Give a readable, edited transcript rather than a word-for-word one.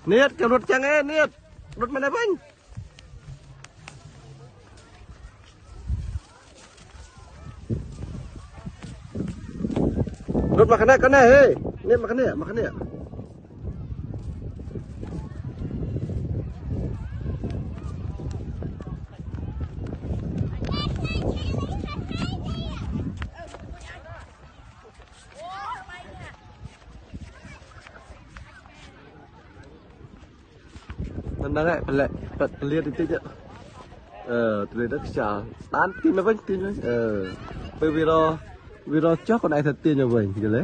niết kêu rút chăng ấy niết rút mà này bánh rút mà cái này hê niết mà cái này đang đấy lại bật liên tí chứ từ đất chả tán tin mấy bánh tin mấy video chót con này thật tiền cho mình kiểu đấy